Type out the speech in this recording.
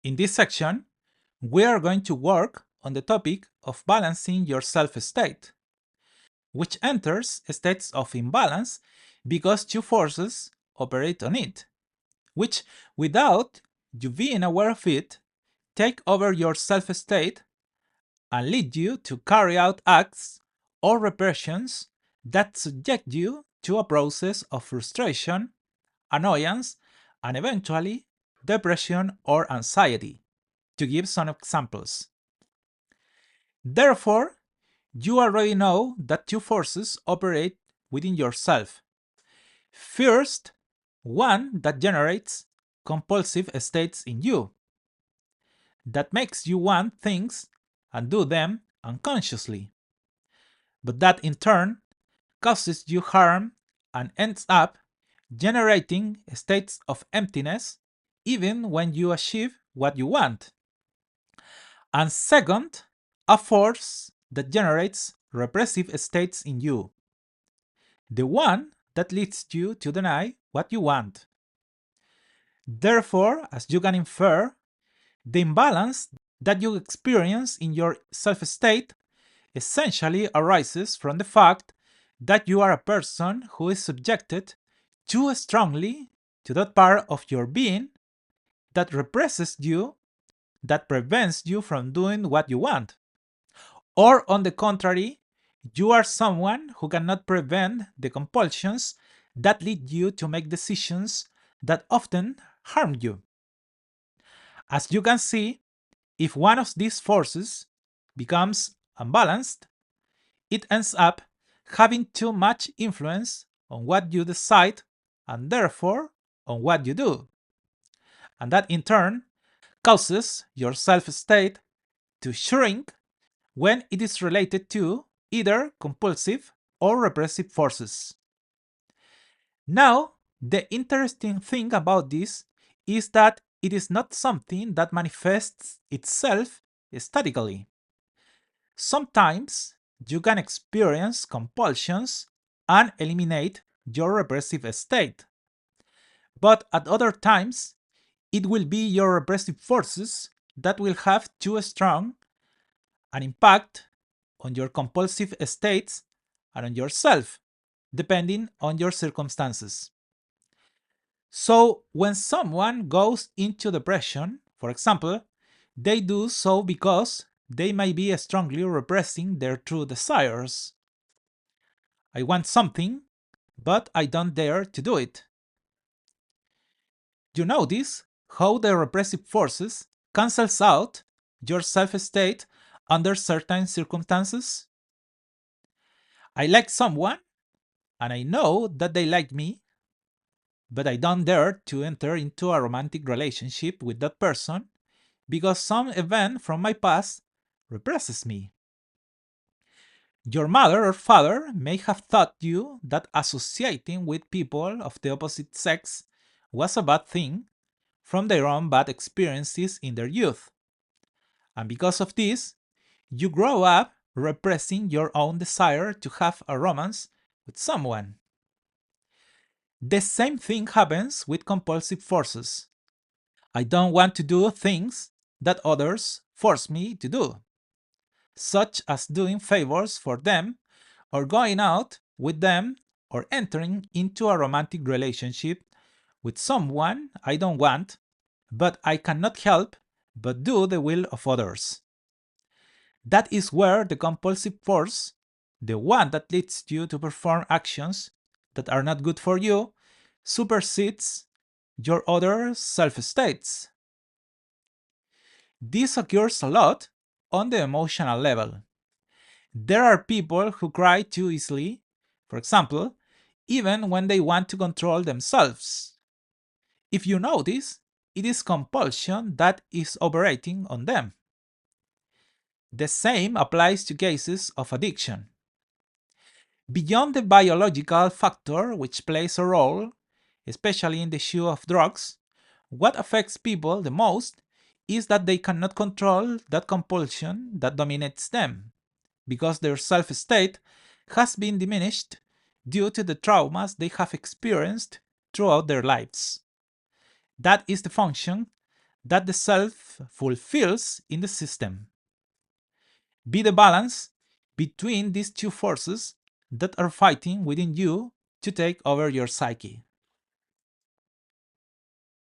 In this section, we are going to work on the topic of balancing your self-state, which enters states of imbalance because two forces operate on it, which, without you being aware of it, take over your self-state and lead you to carry out acts or repressions that subject you to a process of frustration, annoyance, and eventually depression or anxiety. To give some examples. Therefore, you already know that two forces operate within yourself. First, one that generates compulsive states in you, that makes you want things and do them unconsciously, but that in turn causes you harm and ends up generating states of emptiness even when you achieve what you want. And second, a force that generates repressive states in you, the one that leads you to deny what you want. Therefore, as you can infer, the imbalance that you experience in your self-state essentially arises from the fact that you are a person who is subjected too strongly to that part of your being that represses you, that prevents you from doing what you want. Or, on the contrary, you are someone who cannot prevent the compulsions that lead you to make decisions that often harm you. As you can see, if one of these forces becomes unbalanced, it ends up having too much influence on what you decide and therefore on what you do. And that in turn causes your self-state to shrink when it is related to either compulsive or repressive forces. Now, the interesting thing about this is that it is not something that manifests itself statically. Sometimes you can experience compulsions and eliminate your repressive state, but at other times, it will be your repressive forces that will have too strong an impact on your compulsive states and on yourself, depending on your circumstances. So, when someone goes into depression, for example, they do so because they may be strongly repressing their true desires. I want something, but I don't dare to do it. You notice how the repressive forces cancels out your self-state under certain circumstances? I like someone, and I know that they like me, but I don't dare to enter into a romantic relationship with that person because some event from my past represses me. Your mother or father may have taught you that associating with people of the opposite sex was a bad thing from their own bad experiences in their youth. And because of this, you grow up repressing your own desire to have a romance with someone. The same thing happens with compulsive forces. I don't want to do things that others force me to do, such as doing favors for them, or going out with them, or entering into a romantic relationship with someone I don't want, but I cannot help but do the will of others. That is where the compulsive force, the one that leads you to perform actions that are not good for you, supersedes your other self-states. This occurs a lot on the emotional level. There are people who cry too easily, for example, even when they want to control themselves. If you notice, it is compulsion that is operating on them. The same applies to cases of addiction. Beyond the biological factor which plays a role, especially in the issue of drugs, what affects people the most is that they cannot control that compulsion that dominates them, because their self-state has been diminished due to the traumas they have experienced throughout their lives. That is the function that the self fulfills in the system. Be the balance between these two forces that are fighting within you to take over your psyche.